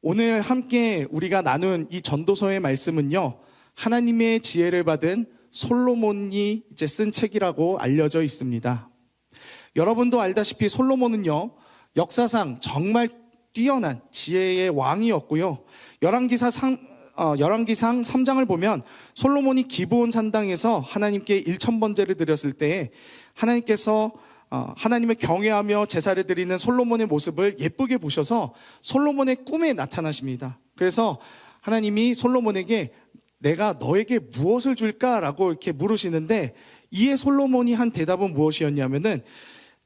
오늘 함께 우리가 나눈 이 전도서의 말씀은요, 하나님의 지혜를 받은 솔로몬이 이제 쓴 책이라고 알려져 있습니다. 여러분도 알다시피 솔로몬은요, 역사상 정말 뛰어난 지혜의 왕이었고요. 열왕기상 3장을 보면 솔로몬이 기브온 산당에서 하나님께 1000번제를 드렸을 때 하나님께서 하나님을 경외하며 제사를 드리는 솔로몬의 모습을 예쁘게 보셔서 솔로몬의 꿈에 나타나십니다. 그래서 하나님이 솔로몬에게 내가 너에게 무엇을 줄까라고 이렇게 물으시는데, 이에 솔로몬이 한 대답은 무엇이었냐면은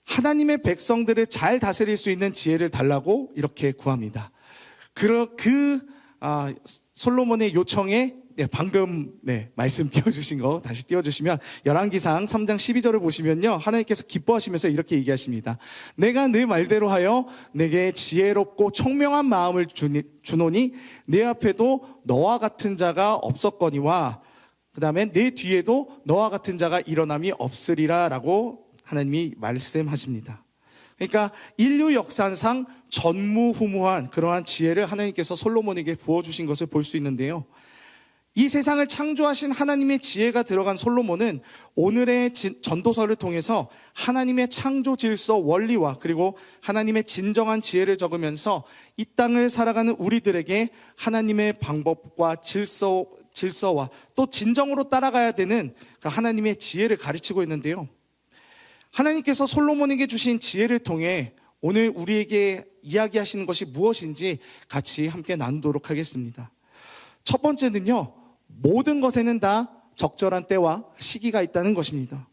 하나님의 백성들을 잘 다스릴 수 있는 지혜를 달라고 이렇게 구합니다. 솔로몬의 요청에 방금 말씀 띄워주신 거 다시 띄워주시면 열왕기상 3장 12절을 보시면요, 하나님께서 기뻐하시면서 이렇게 얘기하십니다. 내가 네 말대로 하여 내게 지혜롭고 총명한 마음을 주노니 내 앞에도 너와 같은 자가 없었거니와 그 다음에 내 뒤에도 너와 같은 자가 일어남이 없으리라 라고 하나님이 말씀하십니다. 그러니까 인류 역사상 전무후무한 그러한 지혜를 하나님께서 솔로몬에게 부어주신 것을 볼 수 있는데요, 이 세상을 창조하신 하나님의 지혜가 들어간 솔로몬은 오늘의 전도서를 통해서 하나님의 창조 질서 원리와 그리고 하나님의 진정한 지혜를 적으면서 이 땅을 살아가는 우리들에게 하나님의 방법과 질서와 또 진정으로 따라가야 되는 하나님의 지혜를 가르치고 있는데요, 하나님께서 솔로몬에게 주신 지혜를 통해 오늘 우리에게 이야기하시는 것이 무엇인지 같이 함께 나누도록 하겠습니다. 첫 번째는요, 모든 것에는 다 적절한 때와 시기가 있다는 것입니다.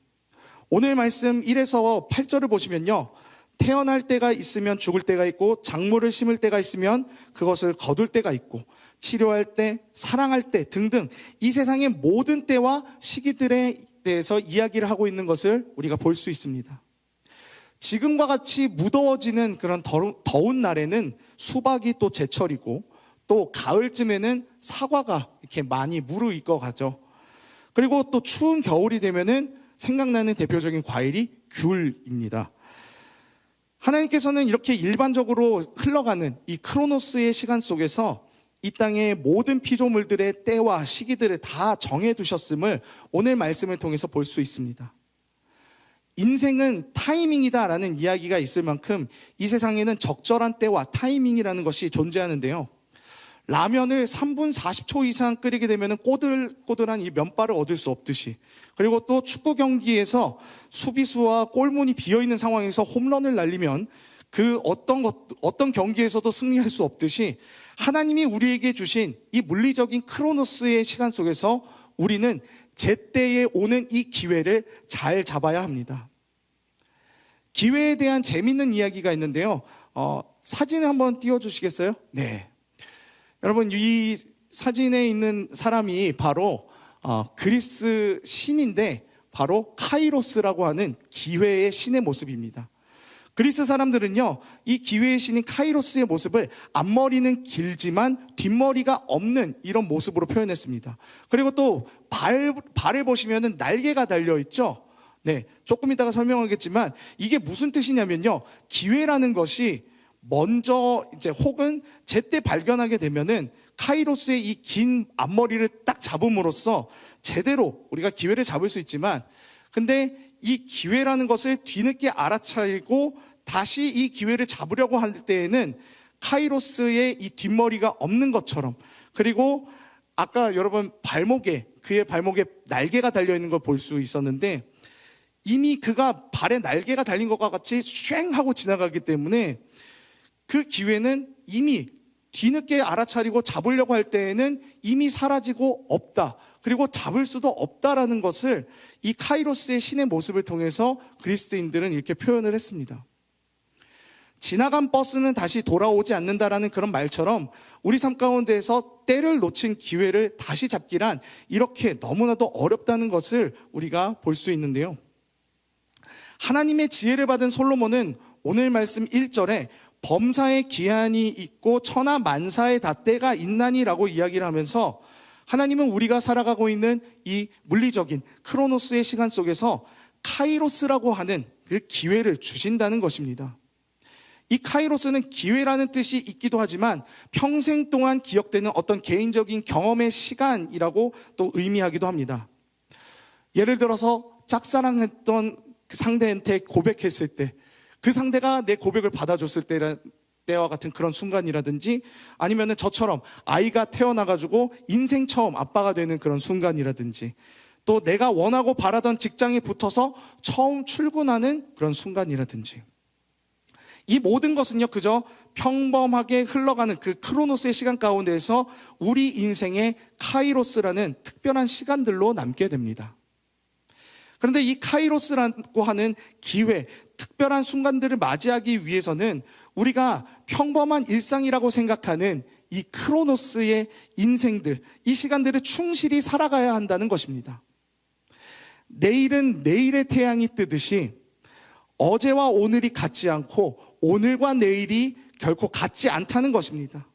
오늘 말씀 1에서 8절을 보시면요, 태어날 때가 있으면 죽을 때가 있고 작물을 심을 때가 있으면 그것을 거둘 때가 있고 치료할 때, 사랑할 때 등등 이 세상의 모든 때와 시기들에 대해서 이야기를 하고 있는 것을 우리가 볼 수 있습니다. 지금과 같이 무더워지는 그런 더운 날에는 수박이 또 제철이고, 또 가을쯤에는 사과가 이렇게 많이 무르익어 가죠. 그리고 또 추운 겨울이 되면은 생각나는 대표적인 과일이 귤입니다. 하나님께서는 이렇게 일반적으로 흘러가는 이 크로노스의 시간 속에서 이 땅의 모든 피조물들의 때와 시기들을 다 정해두셨음을 오늘 말씀을 통해서 볼 수 있습니다. 인생은 타이밍이다라는 이야기가 있을 만큼 이 세상에는 적절한 때와 타이밍이라는 것이 존재하는데요, 라면을 3분 40초 이상 끓이게 되면 꼬들꼬들한 이 면발을 얻을 수 없듯이, 그리고 또 축구 경기에서 수비수와 골문이 비어있는 상황에서 홈런을 날리면 그 어떤 경기에서도 승리할 수 없듯이 하나님이 우리에게 주신 이 물리적인 크로노스의 시간 속에서 우리는 제때에 오는 이 기회를 잘 잡아야 합니다. 기회에 대한 재밌는 이야기가 있는데요, 사진을 한번 띄워주시겠어요? 네. 여러분, 이 사진에 있는 사람이 바로 그리스 신인데 바로 카이로스라고 하는 기회의 신의 모습입니다. 그리스 사람들은요, 이 기회의 신인 카이로스의 모습을 앞머리는 길지만 뒷머리가 없는 이런 모습으로 표현했습니다. 그리고 또 발을 보시면은 날개가 달려있죠. 네, 조금 이따가 설명하겠지만 이게 무슨 뜻이냐면요, 기회라는 것이 먼저 이제 혹은 제때 발견하게 되면은 카이로스의 이 긴 앞머리를 딱 잡음으로써 제대로 우리가 기회를 잡을 수 있지만, 근데 이 기회라는 것을 뒤늦게 알아차리고 다시 이 기회를 잡으려고 할 때에는 카이로스의 이 뒷머리가 없는 것처럼, 그리고 아까 여러분 그의 발목에 날개가 달려있는 걸 볼 수 있었는데, 이미 그가 발에 날개가 달린 것과 같이 쉥 하고 지나가기 때문에 그 기회는 이미 뒤늦게 알아차리고 잡으려고 할 때에는 이미 사라지고 없다, 그리고 잡을 수도 없다라는 것을 이 카이로스의 신의 모습을 통해서 그리스도인들은 이렇게 표현을 했습니다. 지나간 버스는 다시 돌아오지 않는다라는 그런 말처럼 우리 삶 가운데에서 때를 놓친 기회를 다시 잡기란 이렇게 너무나도 어렵다는 것을 우리가 볼 수 있는데요, 하나님의 지혜를 받은 솔로몬은 오늘 말씀 1절에 범사의 기한이 있고 천하 만사의 다 때가 있나니라고 이야기를 하면서 하나님은 우리가 살아가고 있는 이 물리적인 크로노스의 시간 속에서 카이로스라고 하는 그 기회를 주신다는 것입니다. 이 카이로스는 기회라는 뜻이 있기도 하지만 평생 동안 기억되는 어떤 개인적인 경험의 시간이라고 또 의미하기도 합니다. 예를 들어서 짝사랑했던 그 상대한테 고백했을 때, 그 상대가 내 고백을 받아줬을 때와 같은 그런 순간이라든지, 아니면은 저처럼 아이가 태어나가지고 인생 처음 아빠가 되는 그런 순간이라든지, 또 내가 원하고 바라던 직장에 붙어서 처음 출근하는 그런 순간이라든지, 이 모든 것은요 그저 평범하게 흘러가는 그 크로노스의 시간 가운데에서 우리 인생의 카이로스라는 특별한 시간들로 남게 됩니다. 그런데 이 카이로스라고 하는 기회, 특별한 순간들을 맞이하기 위해서는 우리가 평범한 일상이라고 생각하는 이 크로노스의 인생들, 이 시간들을 충실히 살아가야 한다는 것입니다. 내일은 내일의 태양이 뜨듯이 어제와 오늘이 같지 않고 오늘과 내일이 결코 같지 않다는 것입니다.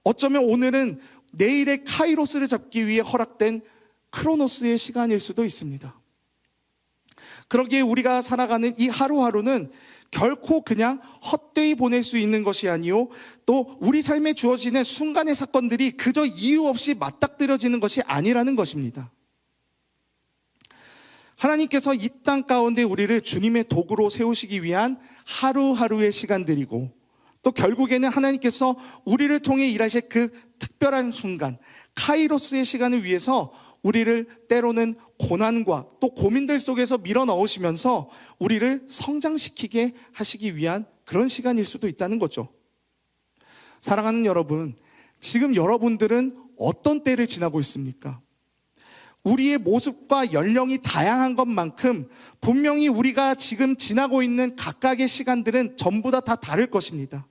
어쩌면 오늘은 내일의 카이로스를 잡기 위해 허락된 크로노스의 시간일 수도 있습니다. 그러기에 우리가 살아가는 이 하루하루는 결코 그냥 헛되이 보낼 수 있는 것이 아니요, 또 우리 삶에 주어지는 순간의 사건들이 그저 이유 없이 맞닥뜨려지는 것이 아니라는 것입니다. 하나님께서 이 땅 가운데 우리를 주님의 도구로 세우시기 위한 하루하루의 시간들이고, 또 결국에는 하나님께서 우리를 통해 일하실 그 특별한 순간, 카이로스의 시간을 위해서 우리를 때로는 고난과 또 고민들 속에서 밀어넣으시면서 우리를 성장시키게 하시기 위한 그런 시간일 수도 있다는 거죠. 사랑하는 여러분, 지금 여러분들은 어떤 때를 지나고 있습니까? 우리의 모습과 연령이 다양한 것만큼 분명히 우리가 지금 지나고 있는 각각의 시간들은 전부 다 다를 것입니다.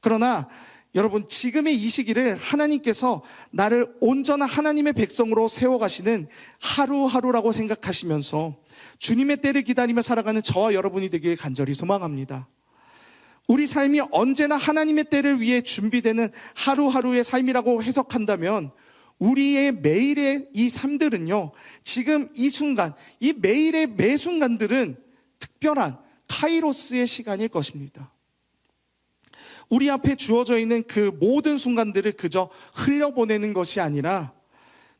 그러나 여러분, 지금의 이 시기를 하나님께서 나를 온전한 하나님의 백성으로 세워가시는 하루하루라고 생각하시면서 주님의 때를 기다리며 살아가는 저와 여러분이 되길 간절히 소망합니다. 우리 삶이 언제나 하나님의 때를 위해 준비되는 하루하루의 삶이라고 해석한다면 우리의 매일의 이 삶들은요, 지금 이 순간, 이 매일의 매 순간들은 특별한 카이로스의 시간일 것입니다. 우리 앞에 주어져 있는 그 모든 순간들을 그저 흘려보내는 것이 아니라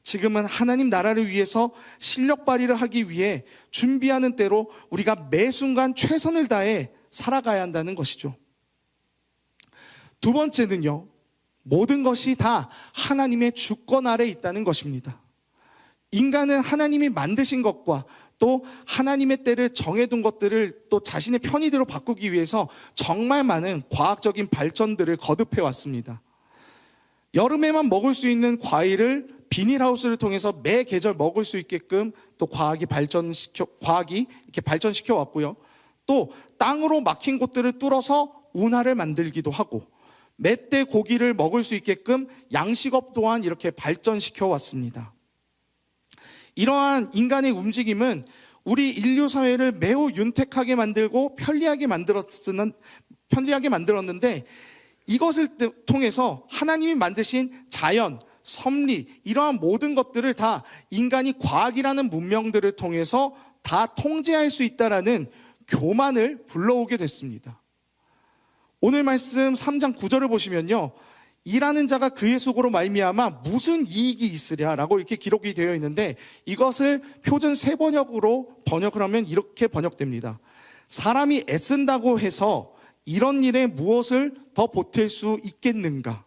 지금은 하나님 나라를 위해서 실력 발휘를 하기 위해 준비하는 때로 우리가 매 순간 최선을 다해 살아가야 한다는 것이죠. 두 번째는요, 모든 것이 다 하나님의 주권 아래 있다는 것입니다. 인간은 하나님이 만드신 것과 또 하나님의 때를 정해둔 것들을 또 자신의 편의대로 바꾸기 위해서 정말 많은 과학적인 발전들을 거듭해 왔습니다. 여름에만 먹을 수 있는 과일을 비닐하우스를 통해서 매 계절 먹을 수 있게끔 또 과학이 이렇게 발전시켜 왔고요. 또 땅으로 막힌 곳들을 뚫어서 운하를 만들기도 하고, 멧돼 고기를 먹을 수 있게끔 양식업 또한 이렇게 발전시켜 왔습니다. 이러한 인간의 움직임은 우리 인류 사회를 매우 윤택하게 만들고 편리하게 만들었는데, 이것을 통해서 하나님이 만드신 자연, 섭리, 이러한 모든 것들을 다 인간이 과학이라는 문명들을 통해서 다 통제할 수 있다라는 교만을 불러오게 됐습니다. 오늘 말씀 3장 9절을 보시면요, 일하는 자가 그의 수고로 말미암아 무슨 이익이 있으랴라고 이렇게 기록이 되어 있는데, 이것을 표준 세번역으로 번역을 하면 이렇게 번역됩니다. 사람이 애쓴다고 해서 이런 일에 무엇을 더 보탤 수 있겠는가?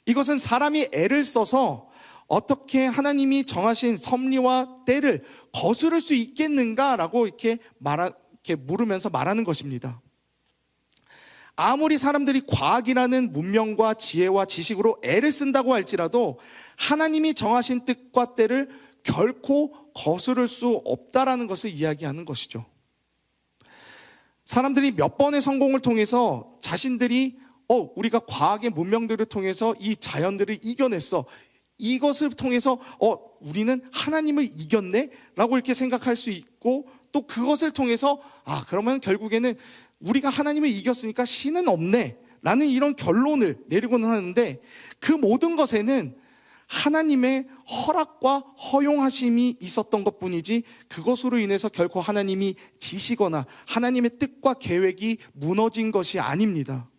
이것은 사람이 애를 써서 어떻게 하나님이 정하신 섭리와 때를 거스를 수 있겠는가라고 이렇게 물으면서 말하는 것입니다. 아무리 사람들이 과학이라는 문명과 지혜와 지식으로 애를 쓴다고 할지라도 하나님이 정하신 뜻과 때를 결코 거스를 수 없다라는 것을 이야기하는 것이죠. 사람들이 몇 번의 성공을 통해서 자신들이 우리가 과학의 문명들을 통해서 이 자연들을 이겨냈어, 이것을 통해서 우리는 하나님을 이겼네? 라고 이렇게 생각할 수 있고, 또 그것을 통해서 그러면 결국에는 우리가 하나님을 이겼으니까 신은 없네 라는 이런 결론을 내리고는 하는데, 그 모든 것에는 하나님의 허락과 허용하심이 있었던 것뿐이지 그것으로 인해서 결코 하나님이 지시거나 하나님의 뜻과 계획이 무너진 것이 아닙니다.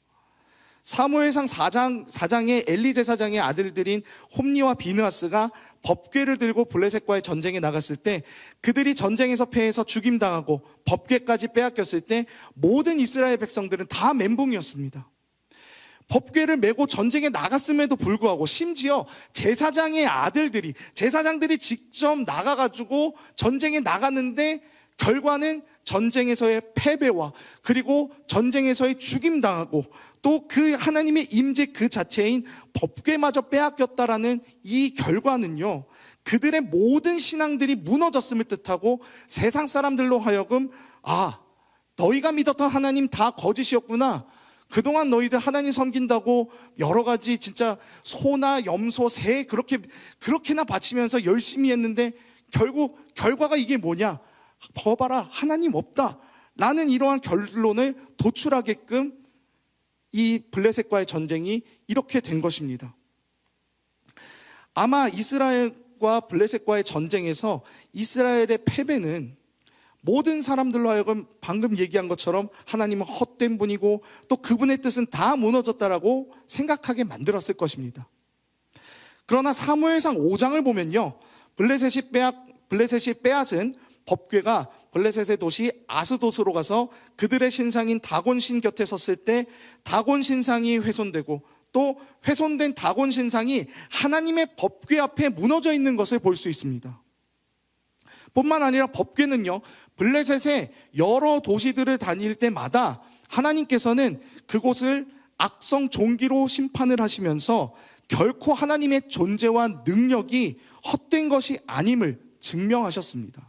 사무엘상 4장의 엘리 제사장의 아들들인 홈니와 비느하스가 법궤를 들고 블레셋과의 전쟁에 나갔을 때 그들이 전쟁에서 패해서 죽임당하고 법궤까지 빼앗겼을 때 모든 이스라엘 백성들은 다 멘붕이었습니다. 법궤를 메고 전쟁에 나갔음에도 불구하고 심지어 제사장들이 직접 나가가지고 전쟁에 나갔는데 결과는 전쟁에서의 패배와 그리고 전쟁에서의 죽임당하고 또 그 하나님의 임재 그 자체인 법궤마저 빼앗겼다라는 이 결과는요, 그들의 모든 신앙들이 무너졌음을 뜻하고 세상 사람들로 하여금 너희가 믿었던 하나님 다 거짓이었구나, 그동안 너희들 하나님 섬긴다고 여러 가지 진짜 소나 염소, 새 그렇게나 바치면서 열심히 했는데 결국 결과가 이게 뭐냐, 봐봐라 하나님 없다 라는 이러한 결론을 도출하게끔 이 블레셋과의 전쟁이 이렇게 된 것입니다. 아마 이스라엘과 블레셋과의 전쟁에서 이스라엘의 패배는 모든 사람들로 하여금 방금 얘기한 것처럼 하나님은 헛된 분이고 또 그분의 뜻은 다 무너졌다라고 생각하게 만들었을 것입니다. 그러나 사무엘상 5장을 보면요, 블레셋이 빼앗은 법궤가 블레셋의 도시 아스돗으로 가서 그들의 신상인 다곤 신 곁에 섰을 때 다곤 신상이 훼손되고 또 훼손된 다곤 신상이 하나님의 법궤 앞에 무너져 있는 것을 볼 수 있습니다. 뿐만 아니라 법궤는요, 블레셋의 여러 도시들을 다닐 때마다 하나님께서는 그곳을 악성 종기로 심판을 하시면서 결코 하나님의 존재와 능력이 헛된 것이 아님을 증명하셨습니다.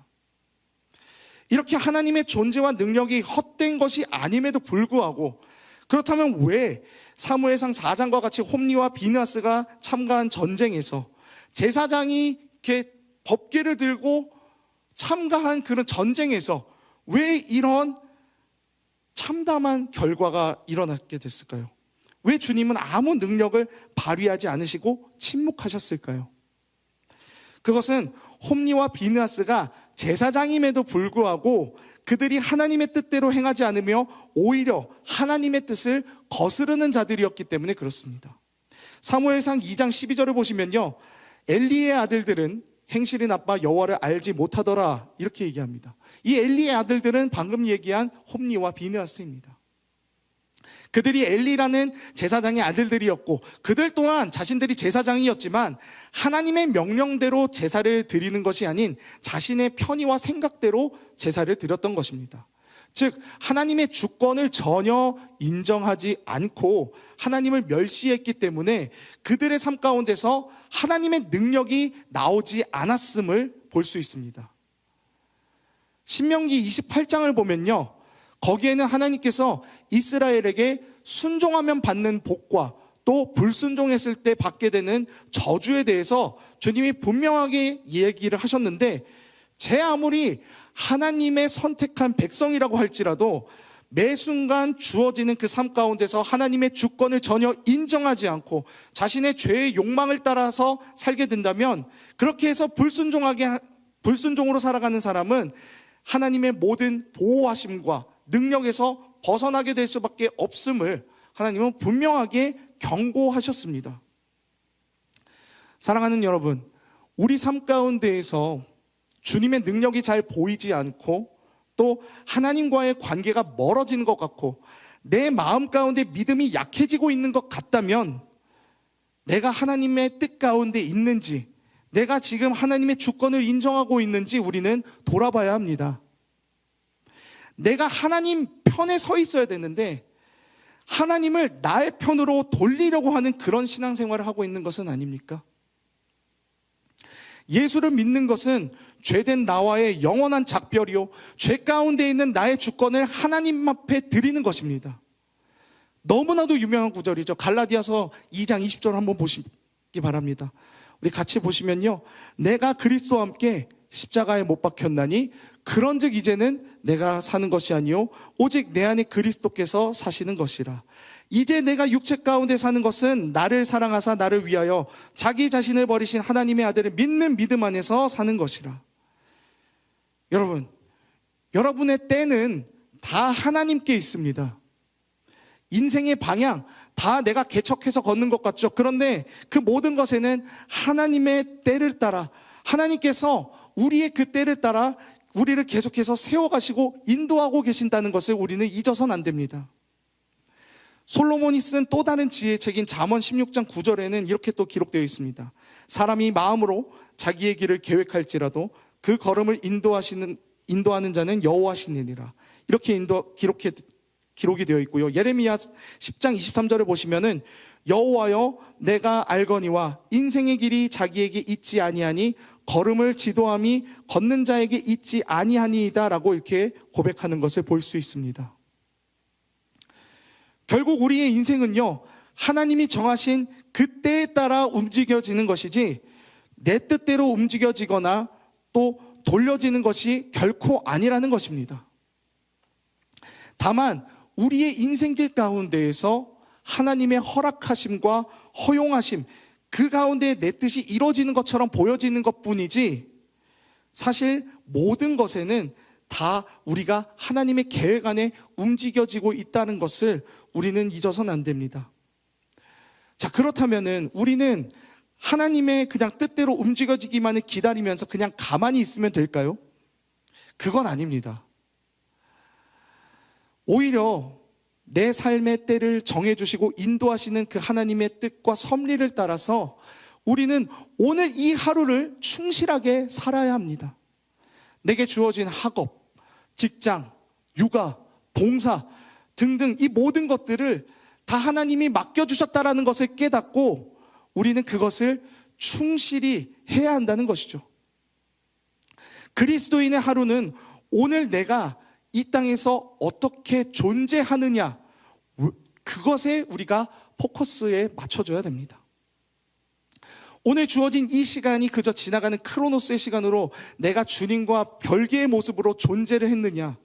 이렇게 하나님의 존재와 능력이 헛된 것이 아님에도 불구하고, 그렇다면 왜 사무엘상 4장과 같이 홈니와 비느하스가 참가한 전쟁에서 제사장이 이렇게 법궤를 들고 참가한 그런 전쟁에서 왜 이런 참담한 결과가 일어나게 됐을까요? 왜 주님은 아무 능력을 발휘하지 않으시고 침묵하셨을까요? 그것은 홈니와 비느하스가 제사장임에도 불구하고 그들이 하나님의 뜻대로 행하지 않으며 오히려 하나님의 뜻을 거스르는 자들이었기 때문에 그렇습니다. 사무엘상 2장 12절을 보시면요, 엘리의 아들들은 행실이 나빠 여호와를 알지 못하더라 이렇게 얘기합니다. 이 엘리의 아들들은 방금 얘기한 홈니와 비느하스입니다. 그들이 엘리라는 제사장의 아들들이었고 그들 또한 자신들이 제사장이었지만 하나님의 명령대로 제사를 드리는 것이 아닌 자신의 편의와 생각대로 제사를 드렸던 것입니다. 즉 하나님의 주권을 전혀 인정하지 않고 하나님을 멸시했기 때문에 그들의 삶 가운데서 하나님의 능력이 나오지 않았음을 볼 수 있습니다. 신명기 28장을 보면요, 거기에는 하나님께서 이스라엘에게 순종하면 받는 복과 또 불순종했을 때 받게 되는 저주에 대해서 주님이 분명하게 얘기를 하셨는데, 제 아무리 하나님의 선택한 백성이라고 할지라도 매 순간 주어지는 그 삶 가운데서 하나님의 주권을 전혀 인정하지 않고 자신의 죄의 욕망을 따라서 살게 된다면, 그렇게 해서 불순종으로 살아가는 사람은 하나님의 모든 보호하심과 능력에서 벗어나게 될 수밖에 없음을 하나님은 분명하게 경고하셨습니다. 사랑하는 여러분, 우리 삶 가운데에서 주님의 능력이 잘 보이지 않고 또 하나님과의 관계가 멀어지는 것 같고 내 마음 가운데 믿음이 약해지고 있는 것 같다면 내가 하나님의 뜻 가운데 있는지, 내가 지금 하나님의 주권을 인정하고 있는지 우리는 돌아봐야 합니다. 내가 하나님 편에 서 있어야 되는데 하나님을 나의 편으로 돌리려고 하는 그런 신앙생활을 하고 있는 것은 아닙니까? 예수를 믿는 것은 죄된 나와의 영원한 작별이요, 죄 가운데 있는 나의 주권을 하나님 앞에 드리는 것입니다. 너무나도 유명한 구절이죠. 갈라디아서 2장 20절 한번 보시기 바랍니다. 우리 같이 보시면요, 내가 그리스도와 함께 십자가에 못 박혔나니 그런즉 이제는 내가 사는 것이 아니요 오직 내 안에 그리스도께서 사시는 것이라. 이제 내가 육체 가운데 사는 것은 나를 사랑하사 나를 위하여 자기 자신을 버리신 하나님의 아들을 믿는 믿음 안에서 사는 것이라. 여러분, 여러분의 때는 다 하나님께 있습니다. 인생의 방향 다 내가 개척해서 걷는 것 같죠. 그런데 그 모든 것에는 하나님의 때를 따라, 하나님께서 우리의 그 때를 따라 우리를 계속해서 세워가시고 인도하고 계신다는 것을 우리는 잊어서는 안 됩니다. 솔로몬이 쓴 또 다른 지혜의 책인 잠언 16장 9절에는 이렇게 또 기록되어 있습니다. 사람이 마음으로 자기의 길을 계획할지라도 그 걸음을 인도하는 자는 여호와시니라. 이렇게 기록이 되어 있고요. 예레미야 10장 23절을 보시면은 여호와여 내가 알거니와 인생의 길이 자기에게 있지 아니하니 걸음을 지도함이 걷는 자에게 있지 아니하니이다 라고 이렇게 고백하는 것을 볼 수 있습니다. 결국 우리의 인생은요, 하나님이 정하신 그 때에 따라 움직여지는 것이지 내 뜻대로 움직여지거나 또 돌려지는 것이 결코 아니라는 것입니다. 다만 우리의 인생길 가운데에서 하나님의 허락하심과 허용하심, 그 가운데 내 뜻이 이루어지는 것처럼 보여지는 것뿐이지 사실 모든 것에는 다 우리가 하나님의 계획 안에 움직여지고 있다는 것을 우리는 잊어서는 안 됩니다. 자, 그렇다면은 우리는 하나님의 그냥 뜻대로 움직여지기만을 기다리면서 그냥 가만히 있으면 될까요? 그건 아닙니다. 오히려 내 삶의 때를 정해주시고 인도하시는 그 하나님의 뜻과 섭리를 따라서 우리는 오늘 이 하루를 충실하게 살아야 합니다. 내게 주어진 학업, 직장, 육아, 봉사 등등 이 모든 것들을 다 하나님이 맡겨주셨다라는 것을 깨닫고 우리는 그것을 충실히 해야 한다는 것이죠. 그리스도인의 하루는 오늘 내가 이 땅에서 어떻게 존재하느냐, 그것에 우리가 포커스에 맞춰줘야 됩니다. 오늘 주어진 이 시간이 그저 지나가는 크로노스의 시간으로 내가 주님과 별개의 모습으로 존재를 했느냐,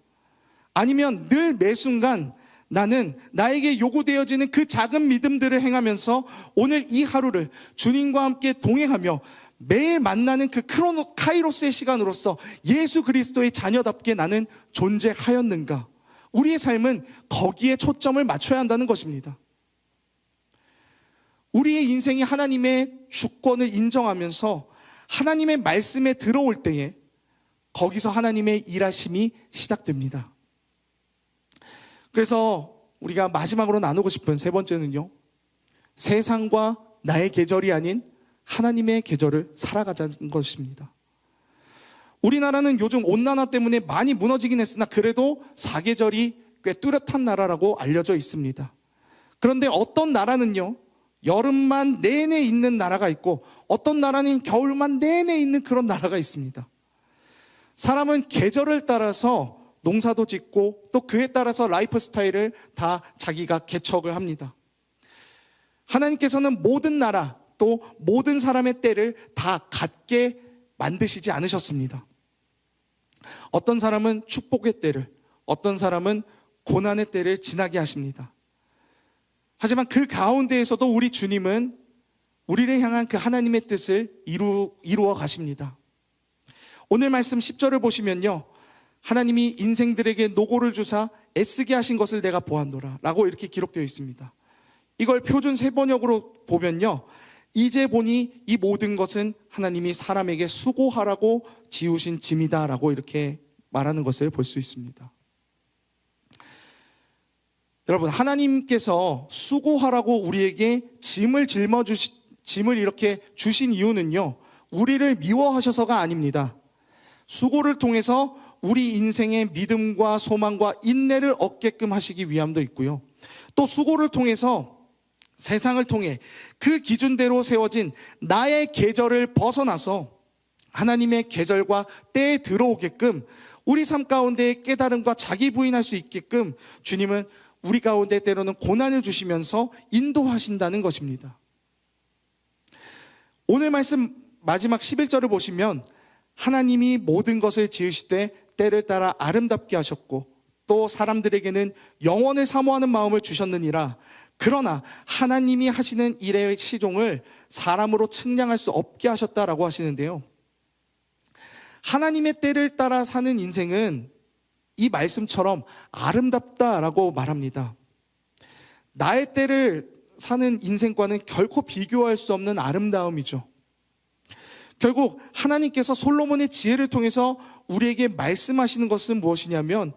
아니면 늘 매 순간 나는 나에게 요구되어지는 그 작은 믿음들을 행하면서 오늘 이 하루를 주님과 함께 동행하며 매일 만나는 그 카이로스의 시간으로서 예수 그리스도의 자녀답게 나는 존재하였는가? 우리의 삶은 거기에 초점을 맞춰야 한다는 것입니다. 우리의 인생이 하나님의 주권을 인정하면서 하나님의 말씀에 들어올 때에 거기서 하나님의 일하심이 시작됩니다. 그래서 우리가 마지막으로 나누고 싶은 세 번째는요, 세상과 나의 계절이 아닌 하나님의 계절을 살아가자는 것입니다. 우리나라는 요즘 온난화 때문에 많이 무너지긴 했으나 그래도 사계절이 꽤 뚜렷한 나라라고 알려져 있습니다. 그런데 어떤 나라는요, 여름만 내내 있는 나라가 있고 어떤 나라는 겨울만 내내 있는 그런 나라가 있습니다. 사람은 계절을 따라서 농사도 짓고 또 그에 따라서 라이프 스타일을 다 자기가 개척을 합니다. 하나님께서는 모든 나라 또 모든 사람의 때를 다 같게 만드시지 않으셨습니다. 어떤 사람은 축복의 때를, 어떤 사람은 고난의 때를 지나게 하십니다. 하지만 그 가운데에서도 우리 주님은 우리를 향한 그 하나님의 뜻을 이루어 가십니다. 오늘 말씀 10절을 보시면요, 하나님이 인생들에게 노고를 주사 애쓰게 하신 것을 내가 보았노라 라고 이렇게 기록되어 있습니다. 이걸 표준 세번역으로 보면요, 이제 보니 이 모든 것은 하나님이 사람에게 수고하라고 지우신 짐이다 라고 이렇게 말하는 것을 볼 수 있습니다. 여러분, 하나님께서 수고하라고 우리에게 짐을 이렇게 주신 이유는요, 우리를 미워하셔서가 아닙니다. 수고를 통해서 우리 인생의 믿음과 소망과 인내를 얻게끔 하시기 위함도 있고요, 또 수고를 통해서 세상을 통해 그 기준대로 세워진 나의 계절을 벗어나서 하나님의 계절과 때에 들어오게끔 우리 삶 가운데 깨달음과 자기 부인할 수 있게끔 주님은 우리 가운데 때로는 고난을 주시면서 인도하신다는 것입니다. 오늘 말씀 마지막 11절을 보시면 하나님이 모든 것을 지으시되 때를 따라 아름답게 하셨고 또 사람들에게는 영원을 사모하는 마음을 주셨느니라. 그러나 하나님이 하시는 일의 시종을 사람으로 측량할 수 없게 하셨다라고 하시는데요, 하나님의 때를 따라 사는 인생은 이 말씀처럼 아름답다라고 말합니다. 나의 때를 사는 인생과는 결코 비교할 수 없는 아름다움이죠. 결국 하나님께서 솔로몬의 지혜를 통해서 우리에게 말씀하시는 것은 무엇이냐면,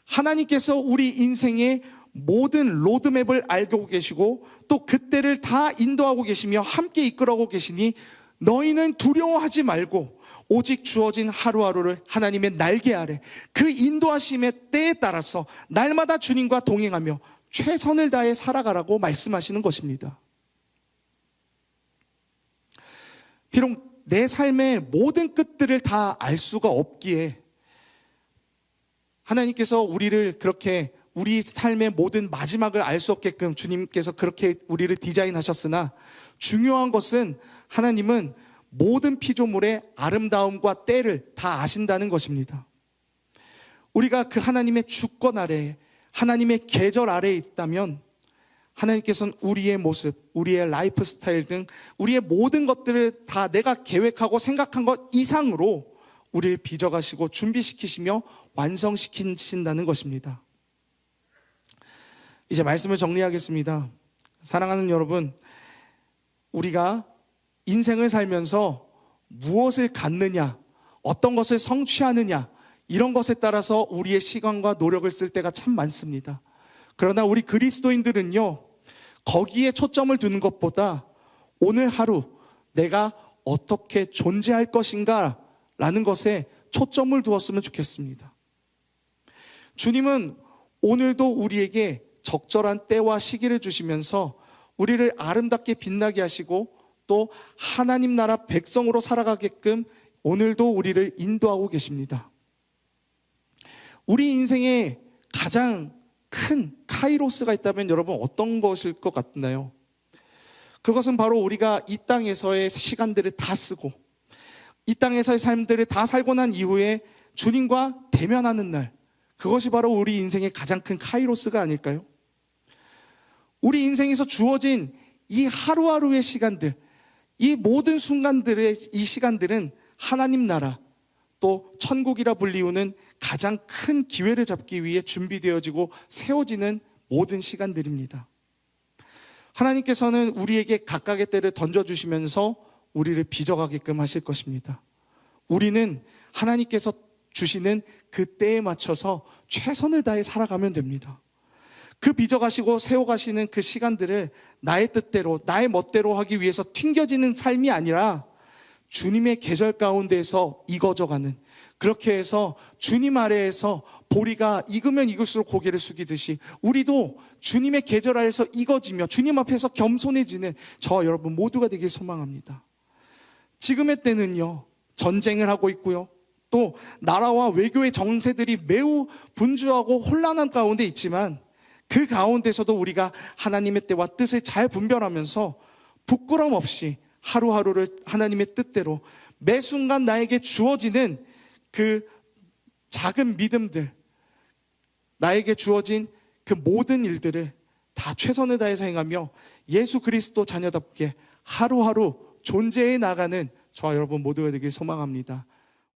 하나님께서 우리 인생의 모든 로드맵을 알고 계시고 또 그때를 다 인도하고 계시며 함께 이끌어가고 계시니 너희는 두려워하지 말고 오직 주어진 하루하루를 하나님의 날개 아래 그 인도하심의 때에 따라서 날마다 주님과 동행하며 최선을 다해 살아가라고 말씀하시는 것입니다. 비록 내 삶의 모든 끝들을 다 알 수가 없기에 하나님께서 우리를 그렇게 우리 삶의 모든 마지막을 알 수 없게끔 주님께서 그렇게 우리를 디자인하셨으나, 중요한 것은 하나님은 모든 피조물의 아름다움과 때를 다 아신다는 것입니다. 우리가 그 하나님의 주권 아래에, 하나님의 계절 아래에 있다면 하나님께서는 우리의 모습, 우리의 라이프 스타일 등 우리의 모든 것들을 다 내가 계획하고 생각한 것 이상으로 우리를 빚어가시고 준비시키시며 완성시키신다는 것입니다. 이제 말씀을 정리하겠습니다. 사랑하는 여러분, 우리가 인생을 살면서 무엇을 갖느냐, 어떤 것을 성취하느냐, 이런 것에 따라서 우리의 시간과 노력을 쓸 때가 참 많습니다. 그러나 우리 그리스도인들은요, 거기에 초점을 두는 것보다 오늘 하루 내가 어떻게 존재할 것인가 라는 것에 초점을 두었으면 좋겠습니다. 주님은 오늘도 우리에게 적절한 때와 시기를 주시면서 우리를 아름답게 빛나게 하시고 또 하나님 나라 백성으로 살아가게끔 오늘도 우리를 인도하고 계십니다. 우리 인생에 가장 큰 카이로스가 있다면 여러분 어떤 것일 것 같나요? 그것은 바로 우리가 이 땅에서의 시간들을 다 쓰고 이 땅에서의 삶들을 다 살고 난 이후에 주님과 대면하는 날, 그것이 바로 우리 인생의 가장 큰 카이로스가 아닐까요? 우리 인생에서 주어진 이 하루하루의 시간들, 이 모든 순간들의 이 시간들은 하나님 나라 또 천국이라 불리우는 가장 큰 기회를 잡기 위해 준비되어지고 세워지는 모든 시간들입니다. 하나님께서는 우리에게 각각의 때를 던져주시면서 우리를 빚어가게끔 하실 것입니다. 우리는 하나님께서 주시는 그 때에 맞춰서 최선을 다해 살아가면 됩니다. 그 빚어가시고 세워가시는 그 시간들을 나의 뜻대로, 나의 멋대로 하기 위해서 튕겨지는 삶이 아니라 주님의 계절 가운데에서 익어져가는, 그렇게 해서 주님 아래에서 보리가 익으면 익을수록 고개를 숙이듯이 우리도 주님의 계절 아래에서 익어지며 주님 앞에서 겸손해지는 저와 여러분 모두가 되길 소망합니다. 지금의 때는요, 전쟁을 하고 있고요, 또 나라와 외교의 정세들이 매우 분주하고 혼란한 가운데 있지만 그 가운데서도 우리가 하나님의 때와 뜻을 잘 분별하면서 부끄럼 없이 하루하루를 하나님의 뜻대로 매 순간 나에게 주어지는 그 작은 믿음들, 나에게 주어진 그 모든 일들을 다 최선을 다해서 행하며 예수 그리스도 자녀답게 하루하루 존재해 나가는 저와 여러분 모두가 되길 소망합니다.